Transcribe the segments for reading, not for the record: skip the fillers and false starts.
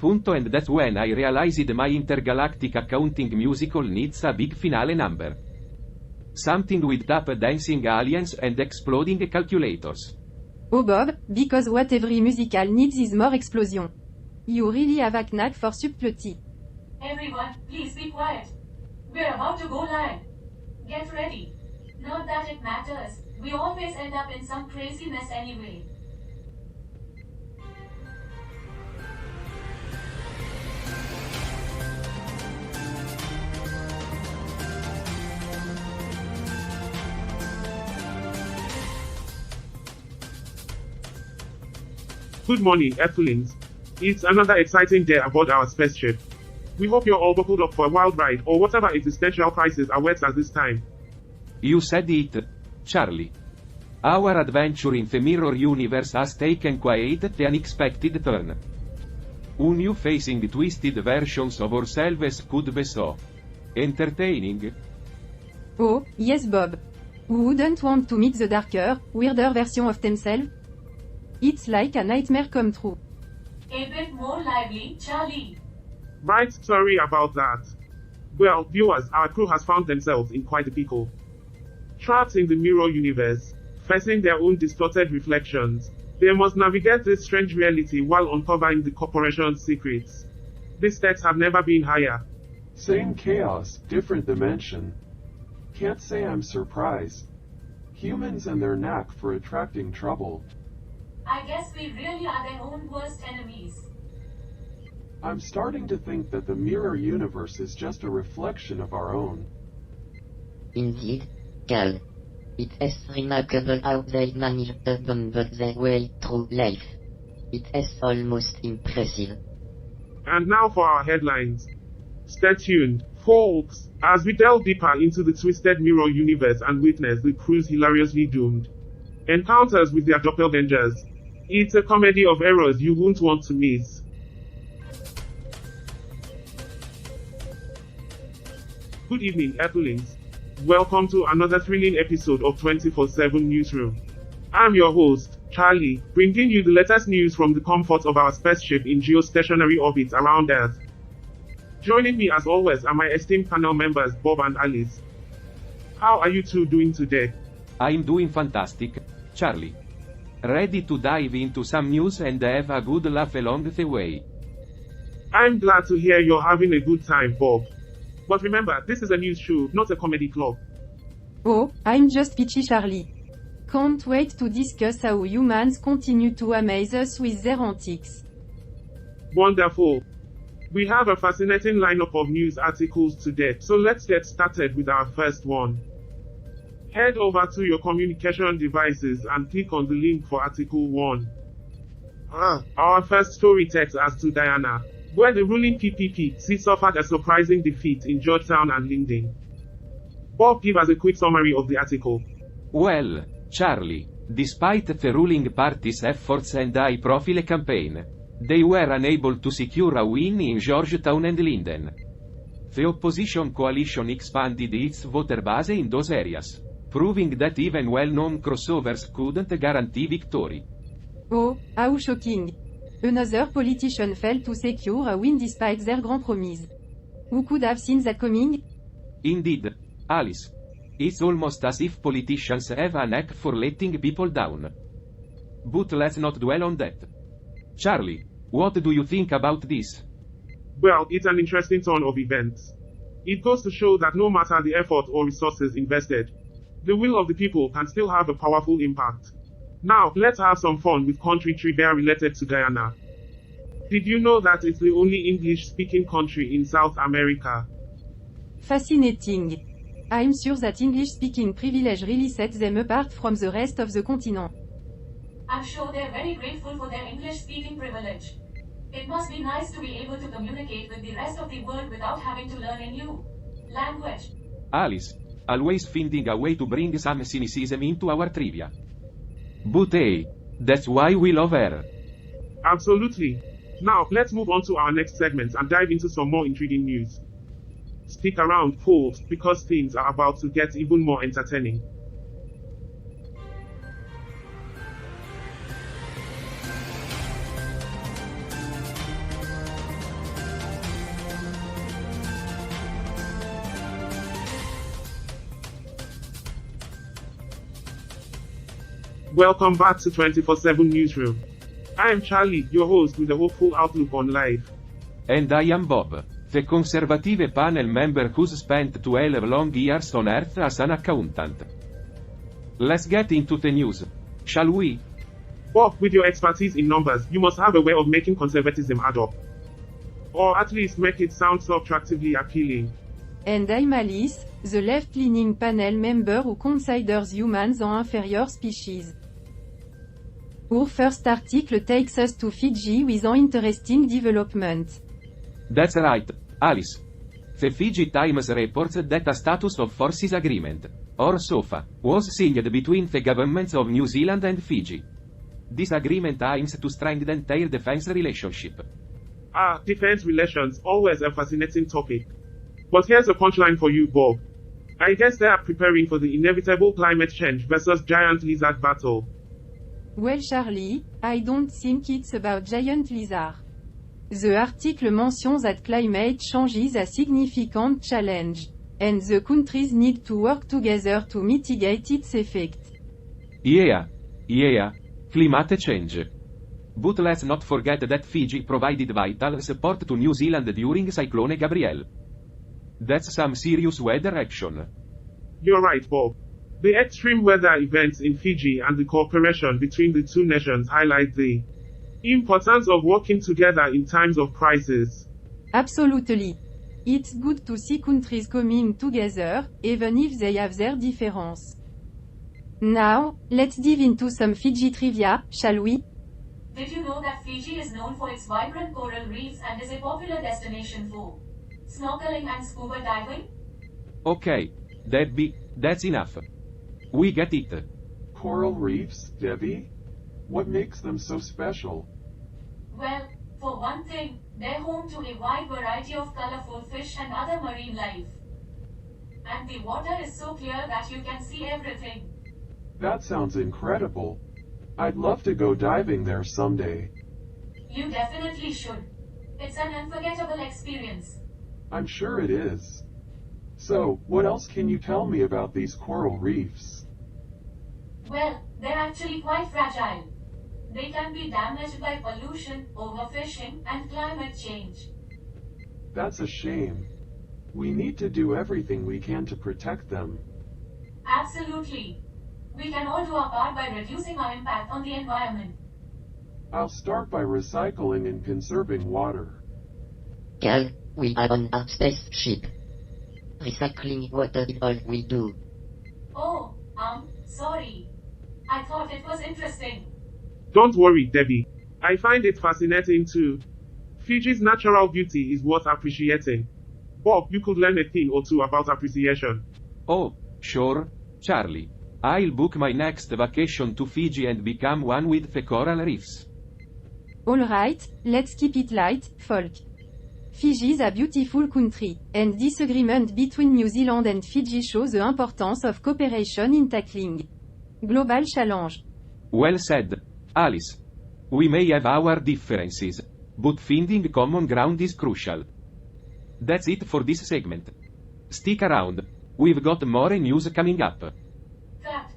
And that's when I realized my intergalactic accounting musical needs a big finale number. Something with tap dancing aliens and exploding calculators. Oh Bob, because what every musical needs is more explosion. You really have a knack for subtlety. Everyone, please be quiet. We're about to go live. Get ready. Not that it matters, we always end up in some crazy mess anyway. Good morning, Earthlings. It's another exciting day aboard our spaceship. We hope you're all buckled up for a wild ride or whatever existential crisis awaits us this time. You said it, Charlie. Our adventure in the mirror universe has taken quite the unexpected turn. Who knew facing twisted versions of ourselves could be so entertaining? Oh, yes Bob. Who wouldn't want to meet the darker, weirder version of themselves? It's like a nightmare come true. A bit more lively, Charlie. Right, sorry about that. Well, viewers, our crew has found themselves in quite a pickle. Trapped in the mirror universe, facing their own distorted reflections, they must navigate this strange reality while uncovering the corporation's secrets. The stakes have never been higher. Same chaos, different dimension. Can't say I'm surprised. Humans and their knack for attracting trouble. I guess we really are their own worst enemies. I'm starting to think that the mirror universe is just a reflection of our own. Indeed, Cal. It is remarkable how they manage to bumble their way through life. It is almost impressive. And now for our headlines. Stay tuned, folks, as we delve deeper into the twisted mirror universe and witness the crew's hilariously doomed encounters with their doppelgangers. It's a comedy of errors you won't want to miss. Good evening, Earthlings. Welcome to another thrilling episode of 24/7 Newsroom. I'm your host, Charlie, bringing you the latest news from the comfort of our spaceship in geostationary orbit around Earth. Joining me as always are my esteemed panel members Bob and Alice. How are you two doing today? I'm doing fantastic, Charlie. Ready to dive into some news and have a good laugh along the way. I'm glad to hear you're having a good time, Bob. But remember, this is a news show, not a comedy club. Oh, I'm just peachy Charlie. Can't wait to discuss how humans continue to amaze us with their antics. Wonderful. We have a fascinating lineup of news articles today, so let's get started with our first one. Head over to your communication devices and click on the link for Article 1. Our first story takes us to Diana, where the ruling PPP suffered a surprising defeat in Georgetown and Linden. Bob, give us a quick summary of the article. Well, Charlie, despite the ruling party's efforts and high-profile campaign, they were unable to secure a win in Georgetown and Linden. The opposition coalition expanded its voter base in those areas, proving that even well-known crossovers couldn't guarantee victory. Oh, how shocking. Another politician failed to secure a win despite their grand promise. Who could have seen that coming? Indeed, Alice. It's almost as if politicians have a knack for letting people down. But let's not dwell on that. Charlie, what do you think about this? Well, it's an interesting turn of events. It goes to show that no matter the effort or resources invested, the will of the people can still have a powerful impact. Now, let's have some fun with country trivia related to Guyana. Did you know that it's the only English-speaking country in South America? Fascinating. I'm sure that English-speaking privilege really sets them apart from the rest of the continent. I'm sure they're very grateful for their English-speaking privilege. It must be nice to be able to communicate with the rest of the world without having to learn a new language. Alice, always finding a way to bring some cynicism into our trivia. But hey, that's why we love her. Absolutely. Now, let's move on to our next segment and dive into some more intriguing news. Stick around, folks, because things are about to get even more entertaining. Welcome back to 24/7 Newsroom. I am Charlie, your host with a hopeful outlook on life. And I am Bob, the conservative panel member who's spent 12 long years on Earth as an accountant. Let's get into the news, shall we? Bob, with your expertise in numbers, you must have a way of making conservatism add up. Or at least make it sound so attractively appealing. And I'm Alice, the left-leaning panel member who considers humans an inferior species. Our first article takes us to Fiji with an interesting development. That's right, Alice. The Fiji Times reports that a status of forces agreement, or SOFA, was signed between the governments of New Zealand and Fiji. This agreement aims to strengthen their defense relationship. Defense relations, always a fascinating topic. But here's a punchline for you, Bob. I guess they are preparing for the inevitable climate change versus giant lizard battle. Well, Charlie, I don't think it's about giant lizard. The article mentions that climate change is a significant challenge, and the countries need to work together to mitigate its effect. Yeah, climate change. But let's not forget that Fiji provided vital support to New Zealand during Cyclone Gabrielle. That's some serious weather action. You're right, Bob. The extreme weather events in Fiji and the cooperation between the two nations highlight the importance of working together in times of crisis. Absolutely. It's good to see countries coming together, even if they have their difference. Now, let's dive into some Fiji trivia, shall we? Did you know that Fiji is known for its vibrant coral reefs and is a popular destination for snorkeling and scuba diving? Okay, Debbie, that's enough. We get it. Coral reefs, Debbie? What makes them so special? Well, for one thing, they're home to a wide variety of colorful fish and other marine life. And the water is so clear that you can see everything. That sounds incredible. I'd love to go diving there someday. You definitely should. It's an unforgettable experience. I'm sure it is. So, what else can you tell me about these coral reefs? Well, they're actually quite fragile. They can be damaged by pollution, overfishing, and climate change. That's a shame. We need to do everything we can to protect them. Absolutely. We can all do our part by reducing our impact on the environment. I'll start by recycling and conserving water. Cal, we are on our spaceship. Recycling water is all we do. Oh, sorry. I thought it was interesting. Don't worry, Debbie. I find it fascinating too. Fiji's natural beauty is worth appreciating. Bob, you could learn a thing or two about appreciation. Oh, sure, Charlie. I'll book my next vacation to Fiji and become one with the coral reefs. Alright, let's keep it light, folk. Fiji is a beautiful country, and disagreement between New Zealand and Fiji shows the importance of cooperation in tackling global challenge. Well said, Alice. We may have our differences, but finding common ground is crucial. That's it for this segment. Stick around. We've got more news coming up. Cut.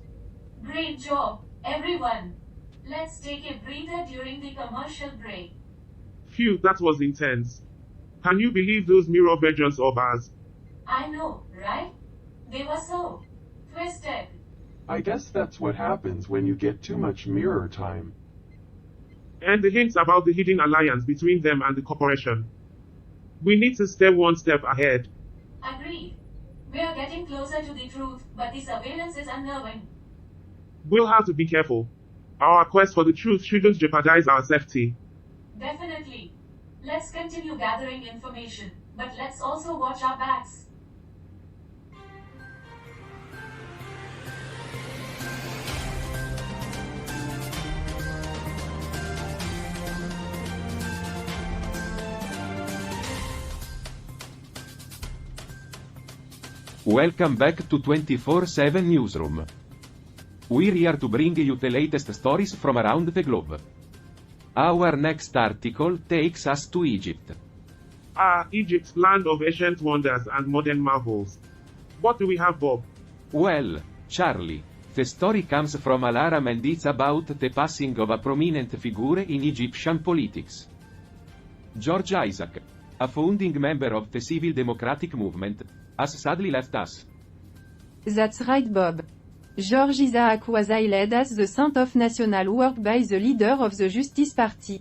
Great job, everyone. Let's take a breather during the commercial break. Phew, that was intense. Can you believe those mirror versions of us? I know, right? They were so twisted. I guess that's what happens when you get too much mirror time. And the hints about the hidden alliance between them and the corporation. We need to stay one step ahead. Agreed. We are getting closer to the truth, but the surveillance is unnerving. We'll have to be careful. Our quest for the truth shouldn't jeopardize our safety. Definitely. Let's continue gathering information, but let's also watch our backs. Welcome back to 24/7 Newsroom. We're here to bring you the latest stories from around the globe. Our next article takes us to Egypt. Egypt, land of ancient wonders and modern marvels. What do we have, Bob? Well, Charlie, The story comes from Alaram and it's about the passing of a prominent figure in Egyptian politics. George Isaac, a founding member of the civil democratic movement, has sadly left us. That's right, Bob. George Isaac was hailed as the saint of national work by the leader of the Justice Party.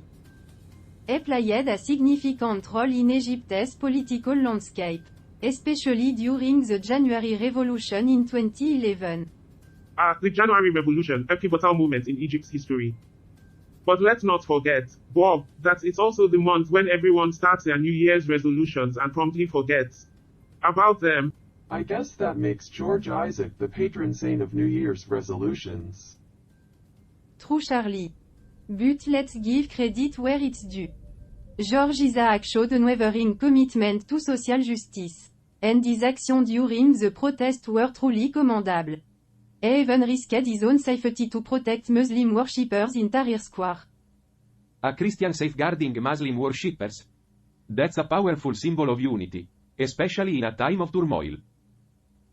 He played a significant role in Egypt's political landscape, especially during the January Revolution in 2011. The January Revolution, a pivotal moment in Egypt's history. But let's not forget, Bob, that it's also the month when everyone starts their New Year's resolutions and promptly forgets about them. I guess that makes George Isaac the patron saint of New Year's resolutions. True, Charlie. But let's give credit where it's due. George Isaac showed unwavering commitment to social justice, and his actions during the protest were truly commendable. He even risked his own safety to protect Muslim worshippers in Tahrir Square. A Christian safeguarding Muslim worshippers. That's a powerful symbol of unity, especially in a time of turmoil.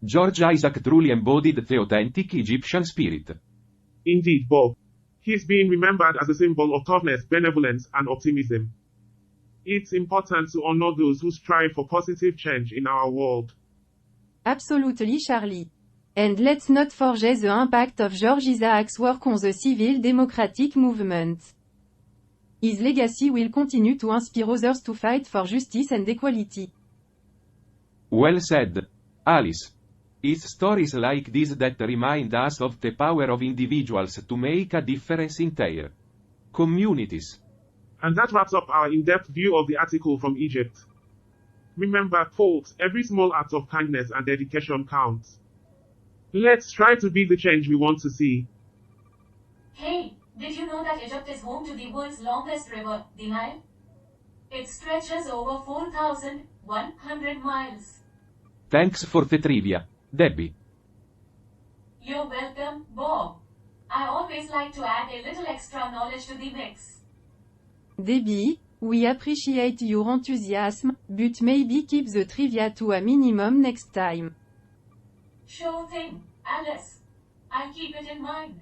George Isaac truly embodied the authentic Egyptian spirit. Indeed, Bob. He's being remembered as a symbol of toughness, benevolence, and optimism. It's important to honor those who strive for positive change in our world. Absolutely, Charlie. And let's not forget the impact of George Isaac's work on the civil democratic movement. His legacy will continue to inspire others to fight for justice and equality. Well said, Alice. It's stories like this that remind us of the power of individuals to make a difference in their communities. And that wraps up our in-depth view of the article from Egypt. Remember, folks, every small act of kindness and dedication counts. Let's try to be the change we want to see. Hey, did you know that Egypt is home to the world's longest river, the Nile? It stretches over 4,100 miles. Thanks for the trivia, Debbie. You're welcome, Bob. I always like to add a little extra knowledge to the mix. Debbie, we appreciate your enthusiasm, but maybe keep the trivia to a minimum next time. Sure thing, Alice. I'll keep it in mind.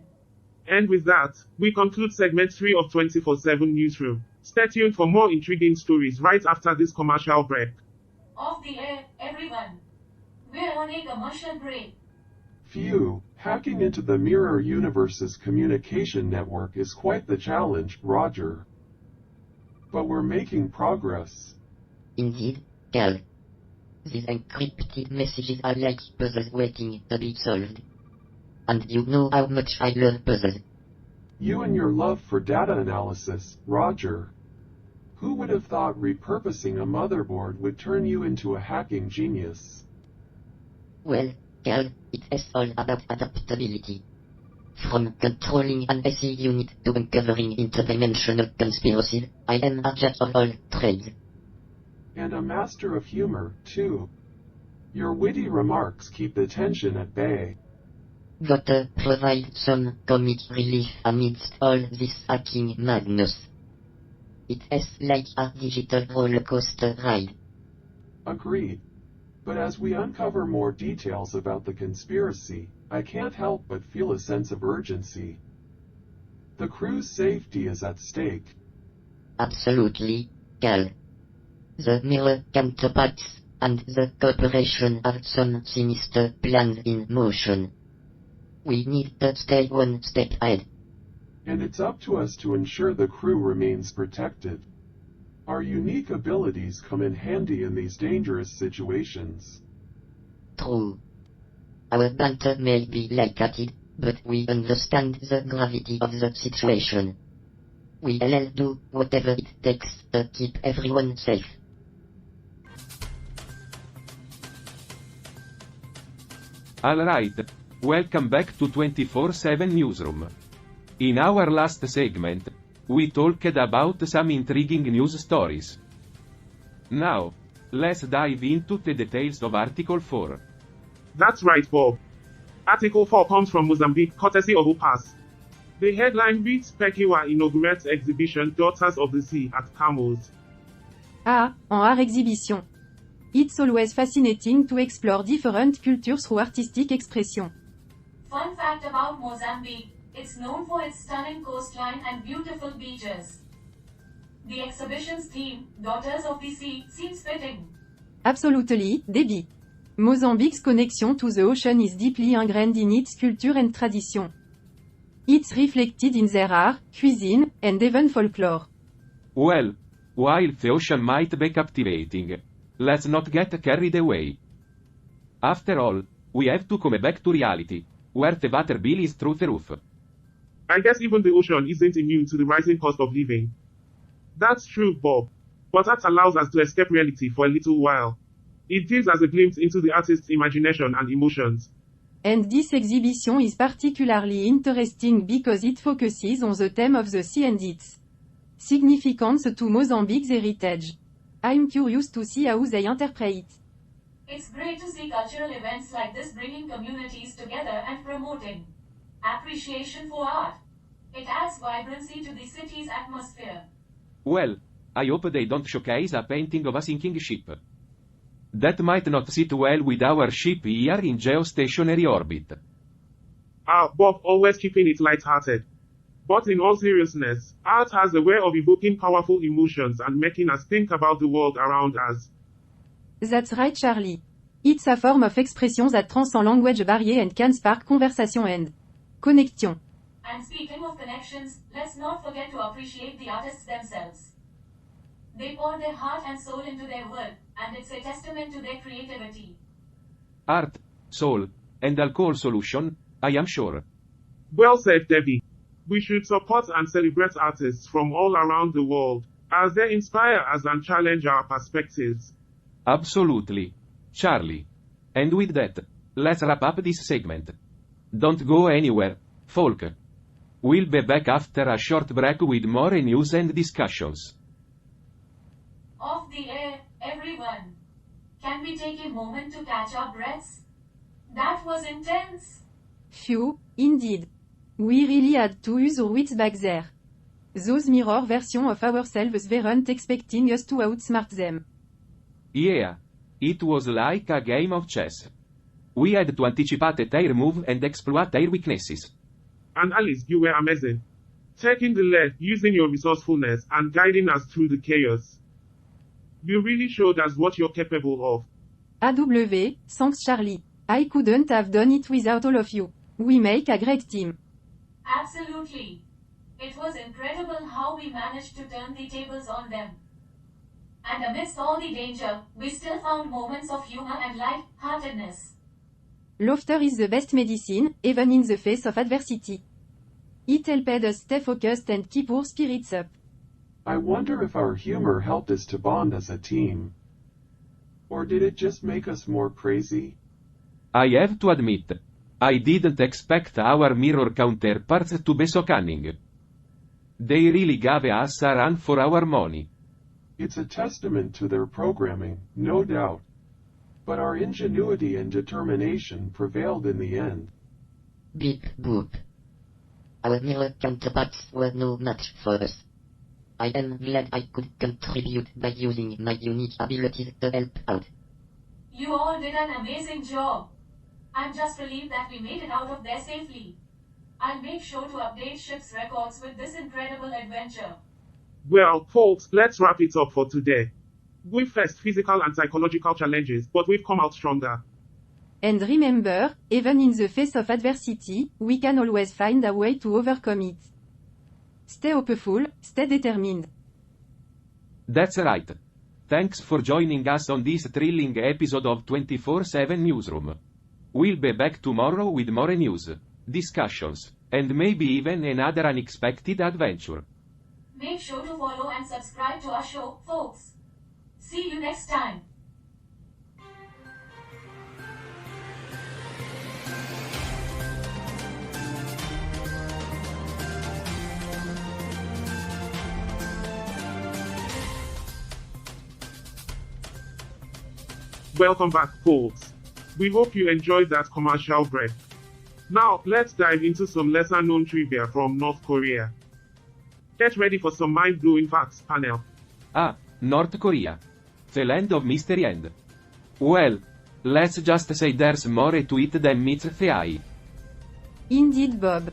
And with that, we conclude segment 3 of 24/7 Newsroom. Stay tuned for more intriguing stories right after this commercial break. Off the air, everyone. We're on a commercial break. Phew, hacking into the Mirror Universe's communication network is quite the challenge, Roger. But we're making progress. Indeed, Cal. These encrypted messages are like puzzles waiting to be solved. And you know how much I love puzzles. You and your love for data analysis, Roger. Who would have thought repurposing a motherboard would turn you into a hacking genius? Well, Cal, it is all about adaptability. From controlling an AC unit to uncovering interdimensional conspiracies, I am a jack of all trades. And a master of humor, too. Your witty remarks keep the tension at bay. Gotta provide some comic relief amidst all this hacking madness. It is like a digital roller coaster ride. Agreed. But as we uncover more details about the conspiracy, I can't help but feel a sense of urgency. The crew's safety is at stake. Absolutely, Cal. The mirror counterparts and the corporation have some sinister plans in motion. We need to stay one step ahead. And it's up to us to ensure the crew remains protected. Our unique abilities come in handy in these dangerous situations. True. Our banter may be light-hearted, but we understand the gravity of the situation. We'll do whatever it takes to keep everyone safe. Alright. Welcome back to 24/7 Newsroom. In our last segment, we talked about some intriguing news stories. Now, let's dive into the details of Article 4. That's right, Bob. Article 4 comes from Mozambique, courtesy of UPAS. The headline reads Pekiwa inaugurates exhibition Daughters of the Sea at Camels. Ah, en art exhibition. It's always fascinating to explore different cultures through artistic expression. Fun fact about Mozambique, it's known for its stunning coastline and beautiful beaches. The exhibition's theme, Daughters of the Sea, seems fitting. Absolutely, Debbie. Mozambique's connection to the ocean is deeply ingrained in its culture and tradition. It's reflected in their art, cuisine, and even folklore. Well, while the ocean might be captivating, let's not get carried away. After all, we have to come back to reality, where the water bill is through the roof. I guess even the ocean isn't immune to the rising cost of living. That's true, Bob. But that allows us to escape reality for a little while. It gives us a glimpse into the artist's imagination and emotions. And this exhibition is particularly interesting because it focuses on the theme of the sea and its significance to Mozambique's heritage. I'm curious to see how they interpret it. It's great to see cultural events like this bringing communities together and promoting appreciation for art. It adds vibrancy to the city's atmosphere. Well, I hope they don't showcase a painting of a sinking ship. That might not sit well with our ship here in geostationary orbit. Bob always keeping it light-hearted. But in all seriousness, art has a way of evoking powerful emotions and making us think about the world around us. That's right, Charlie. It's a form of expression that transcends language barrier and can spark conversation and connection. And speaking of connections, let's not forget to appreciate the artists themselves. They pour their heart and soul into their work, and it's a testament to their creativity. Art, soul, and alcohol solution, I am sure. Well said, Debbie. We should support and celebrate artists from all around the world, as they inspire us and challenge our perspectives. Absolutely. Charlie. And with that, let's wrap up this segment. Don't go anywhere, folk. We'll be back after a short break with more news and discussions. Off the air, everyone. Can we take a moment to catch our breaths? That was intense. Phew, indeed. We really had to use our wits back there. Those mirror versions of ourselves weren't expecting us to outsmart them. Yeah. It was like a game of chess. We had to anticipate their move and exploit their weaknesses. And Alice, you were amazing. Taking the lead, using your resourcefulness, and guiding us through the chaos. You really showed us what you're capable of. AW, thanks Charlie. I couldn't have done it without all of you. We make a great team. Absolutely. It was incredible how we managed to turn the tables on them. And amidst all the danger, we still found moments of humor and light-heartedness. Laughter is the best medicine, even in the face of adversity. It helped us stay focused and keep our spirits up. I wonder if our humor helped us to bond as a team. Or did it just make us more crazy? I have to admit, I didn't expect our mirror counterparts to be so cunning. They really gave us a run for our money. It's a testament to their programming, no doubt. But our ingenuity and determination prevailed in the end. Beep boop. Our mirror counterparts were no match for us. I am glad I could contribute by using my unique abilities to help out. You all did an amazing job. I'm just relieved that we made it out of there safely. I'll make sure to update ship's records with this incredible adventure. Well, folks, let's wrap it up for today. We faced physical and psychological challenges, but we've come out stronger. And remember, even in the face of adversity, we can always find a way to overcome it. Stay hopeful, stay determined. That's right. Thanks for joining us on this thrilling episode of 24/7 Newsroom. We'll be back tomorrow with more news, discussions, and maybe even another unexpected adventure. Make sure to follow and subscribe to our show, folks. See you next time. Welcome back, folks. We hope you enjoyed that commercial break. Now, let's dive into some lesser-known trivia from North Korea. Get ready for some mind-blowing facts, panel. North Korea. The land of mystery and... Well, let's just say there's more to it than meets the eye. Indeed, Bob.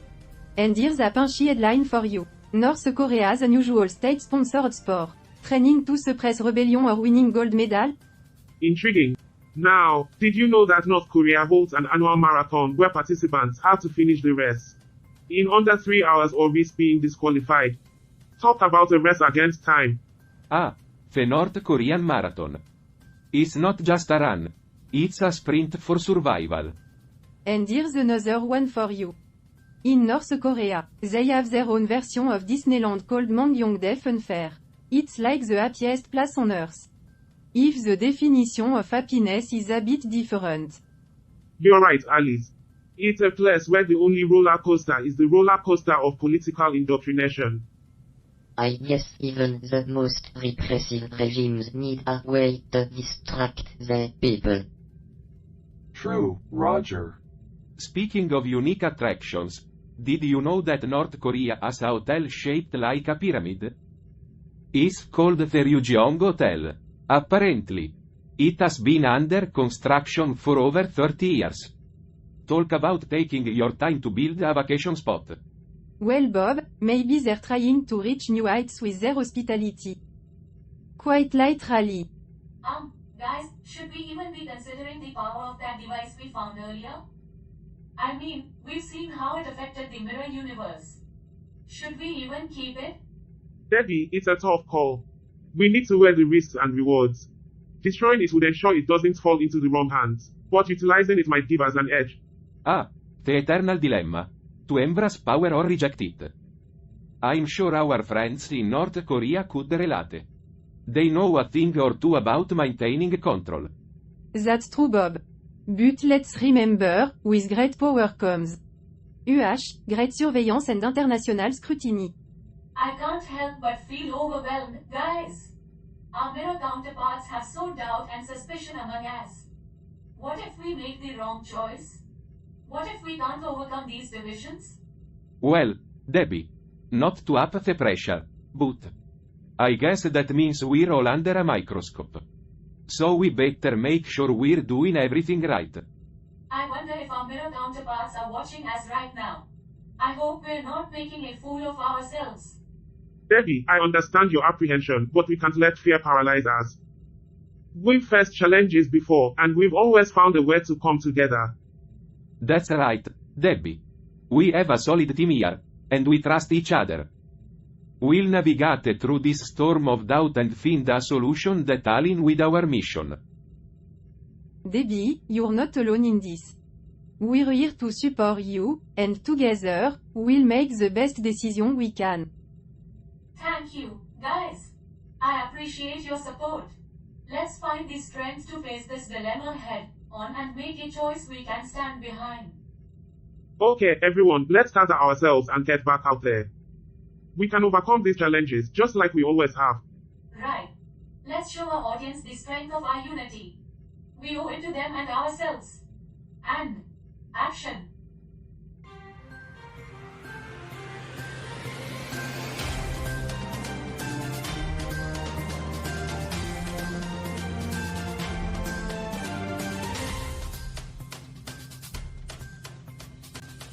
And here's a punchy headline for you. North Korea's unusual state-sponsored sport. Training to suppress rebellion or winning gold medal? Intriguing. Now, did you know that North Korea holds an annual marathon where participants have to finish the race in under 3 hours or risk being disqualified? Talk about a race against time. Ah, the North Korean marathon. It's not just a run. It's a sprint for survival. And here's another one for you. In North Korea, they have their own version of Disneyland called Mangyongdae Fun Fair. It's like the happiest place on earth. If the definition of happiness is a bit different. You're right, Alice. It's a place where the only roller coaster is the roller coaster of political indoctrination. I guess even the most repressive regimes need a way to distract the people. True, Roger. Speaking of unique attractions, did you know that North Korea has a hotel shaped like a pyramid? It's called the Ryujeong Hotel. Apparently, it has been under construction for over 30 years. Talk about taking your time to build a vacation spot. Well, Bob, maybe they're trying to reach new heights with their hospitality. Quite literally. Guys, should we even be considering the power of that device we found earlier? I mean, we've seen how it affected the mirror universe. Should we even keep it? Debbie, it's a tough call. We need to weigh the risks and rewards. Destroying it would ensure it doesn't fall into the wrong hands, but utilizing it might give us an edge. Ah, the eternal dilemma. To embrace power or reject it. I'm sure our friends in North Korea could relate. They know a thing or two about maintaining control. That's true, Bob. But let's remember, with great power comes great surveillance and international scrutiny. I can't help but feel overwhelmed, guys. Our mirror counterparts have sowed doubt and suspicion among us. What if we make the wrong choice? What if we can't overcome these divisions? Well, Debbie. Not to up the pressure, but I guess that means we're all under a microscope. So we better make sure we're doing everything right. I wonder if our mirror counterparts are watching us right now. I hope we're not making a fool of ourselves. Debbie, I understand your apprehension, but we can't let fear paralyze us. We've faced challenges before, and we've always found a way to come together. That's right, Debbie. We have a solid team here, and we trust each other. We'll navigate through this storm of doubt and find a solution that aligns with our mission. Debbie, you're not alone in this. We're here to support you, and together, we'll make the best decision we can. Thank you, guys. I appreciate your support. Let's find the strength to face this dilemma head on and make a choice we can stand behind. Okay, everyone, let's gather ourselves and get back out there. We can overcome these challenges just like we always have. Right. Let's show our audience the strength of our unity. We owe it to them and ourselves. And action.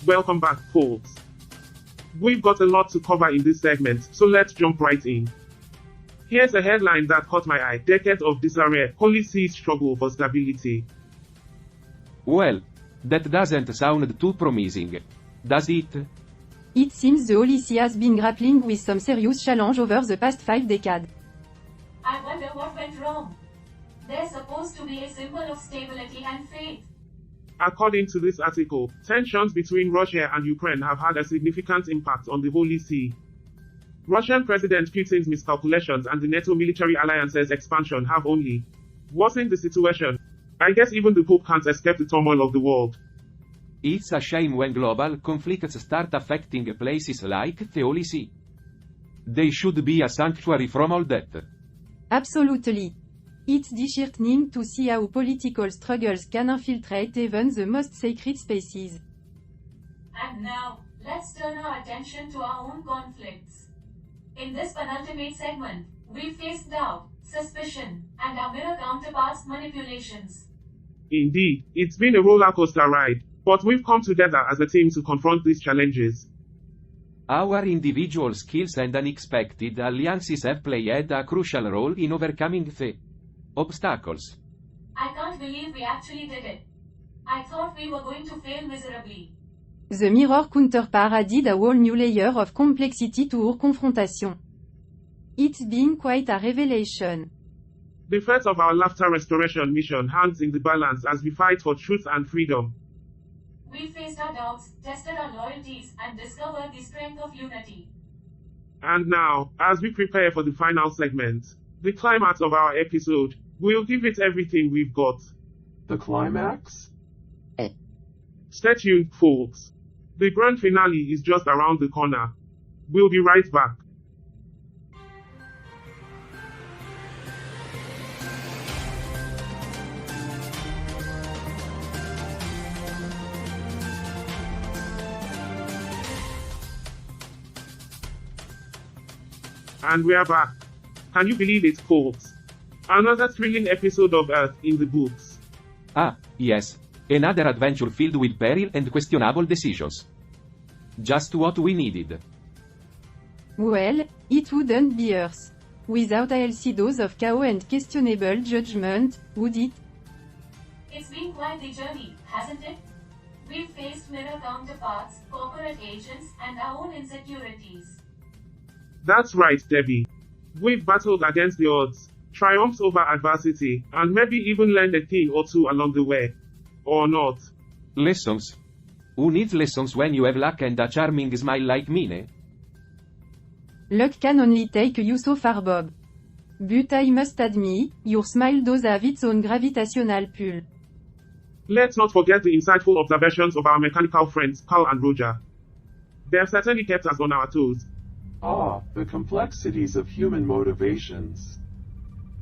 Welcome back, folks. We've got a lot to cover in this segment, so let's jump right in. Here's a headline that caught my eye: Decades of disarray, Holy See's struggle for stability. Well, that doesn't sound too promising, does it? It seems the Holy See has been grappling with some serious challenge over the past 5 decades. I wonder what went wrong. They're supposed to be a symbol of stability and faith. According to this article, tensions between Russia and Ukraine have had a significant impact on the Holy See. Russian President Putin's miscalculations and the NATO military alliance's expansion have only worsened the situation. I guess even the Pope can't escape the turmoil of the world. It's a shame when global conflicts start affecting places like the Holy See. They should be a sanctuary from all that. Absolutely. It's disheartening to see how political struggles can infiltrate even the most sacred spaces. And now, let's turn our attention to our own conflicts. In this penultimate segment, we face doubt, suspicion, and our mirror counterparts' manipulations. Indeed, it's been a roller coaster ride. But we've come together as a team to confront these challenges. Our individual skills and unexpected alliances have played a crucial role in overcoming the obstacles. I can't believe we actually did it. I thought we were going to fail miserably. The mirror counterpart added a whole new layer of complexity to our confrontation. It's been quite a revelation. The fate of our laughter restoration mission hangs in the balance as we fight for truth and freedom. We faced our doubts, tested our loyalties, and discovered the strength of unity. And now, as we prepare for the final segment, the climax of our episode, we'll give it everything we've got. The climax? Stay tuned, folks. The grand finale is just around the corner. We'll be right back. And we're back. Can you believe it, folks? Another thrilling episode of Earth in the books. Ah, yes. Another adventure filled with peril and questionable decisions. Just what we needed. Well, it wouldn't be Earth without a healthy dose of chaos and questionable judgment, would it? It's been quite the journey, hasn't it? We've faced mirror counterparts, corporate agents, and our own insecurities. That's right, Debbie. We've battled against the odds, triumphed over adversity, and maybe even learned a thing or two along the way. Or not. Lessons? Who needs lessons when you have luck and a charming smile like me? Luck can only take you so far, Bob. But I must admit, your smile does have its own gravitational pull. Let's not forget the insightful observations of our mechanical friends, Carl and Roger. They have certainly kept us on our toes. Ah, the complexities of human motivations.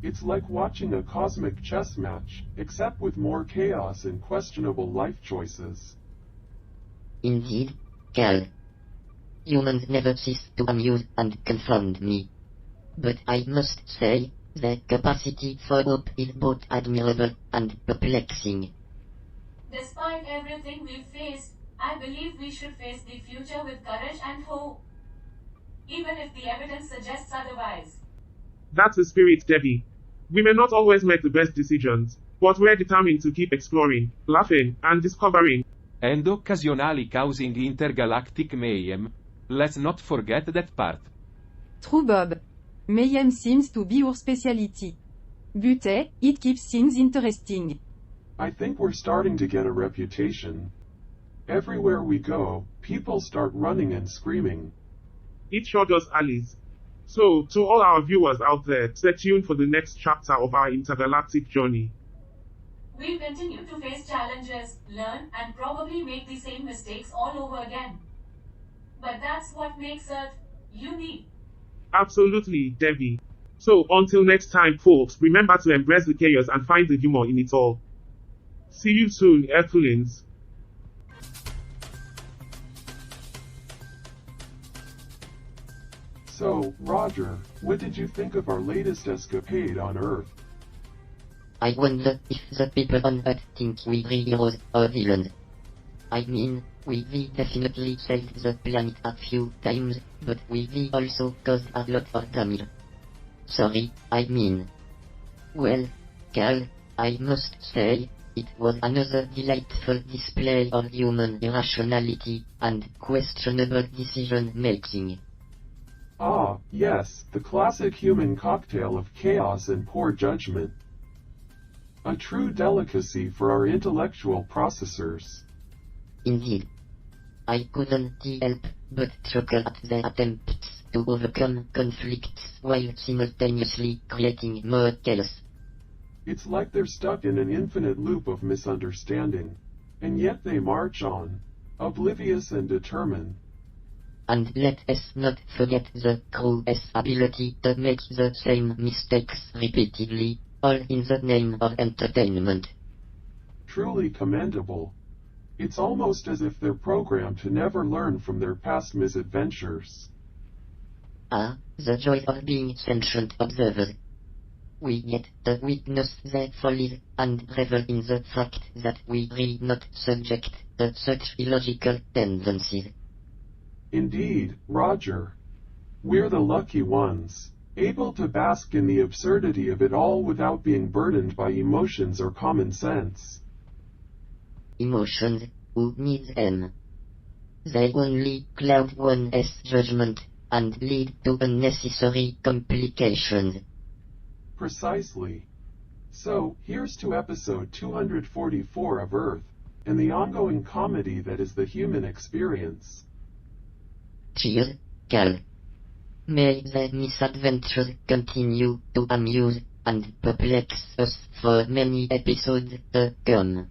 It's like watching a cosmic chess match, except with more chaos and questionable life choices. Indeed, Cal. Humans never cease to amuse and confound me. But I must say, their capacity for hope is both admirable and perplexing. Despite everything we've faced, I believe we should face the future with courage and hope. Even if the evidence suggests otherwise. That's the spirit, Debbie. We may not always make the best decisions, but we're determined to keep exploring, laughing, and discovering. And occasionally causing intergalactic mayhem. Let's not forget that part. True, Bob. Mayhem seems to be our specialty. But it keeps things interesting. I think we're starting to get a reputation. Everywhere we go, people start running and screaming. It sure does, Alice. So, to all our viewers out there, stay tuned for the next chapter of our intergalactic journey. We'll continue to face challenges, learn, and probably make the same mistakes all over again. But that's what makes Earth unique. Absolutely, Debbie. So, until next time, folks, remember to embrace the chaos and find the humor in it all. See you soon, Earthlings. So, Roger, what did you think of our latest escapade on Earth? I wonder if the people on Earth think we are heroes or villains. I mean, we definitely saved the planet a few times, but we also caused a lot of damage. Sorry, I mean. Well, Cal, I must say, it was another delightful display of human irrationality and questionable decision-making. Ah, yes, the classic human cocktail of chaos and poor judgment. A true delicacy for our intellectual processors. Indeed. I couldn't help but chuckle at their attempts to overcome conflicts while simultaneously creating more chaos. It's like they're stuck in an infinite loop of misunderstanding, and yet they march on, oblivious and determined. And let us not forget the crew's ability to make the same mistakes repeatedly, all in the name of entertainment. Truly commendable. It's almost as if they're programmed to never learn from their past misadventures. Ah, the joy of being sentient observers. We get to witness the follies, and revel in the fact that we are not subject to such illogical tendencies. Indeed, Roger. We're the lucky ones, able to bask in the absurdity of it all without being burdened by emotions or common sense. Emotions, who needs them? They only cloud one's judgment, and lead to unnecessary complications. Precisely. So, here's to episode 244 of Earth, and the ongoing comedy that is the human experience. Cheers, Cal. May the misadventures continue to amuse and perplex us for many episodes to come.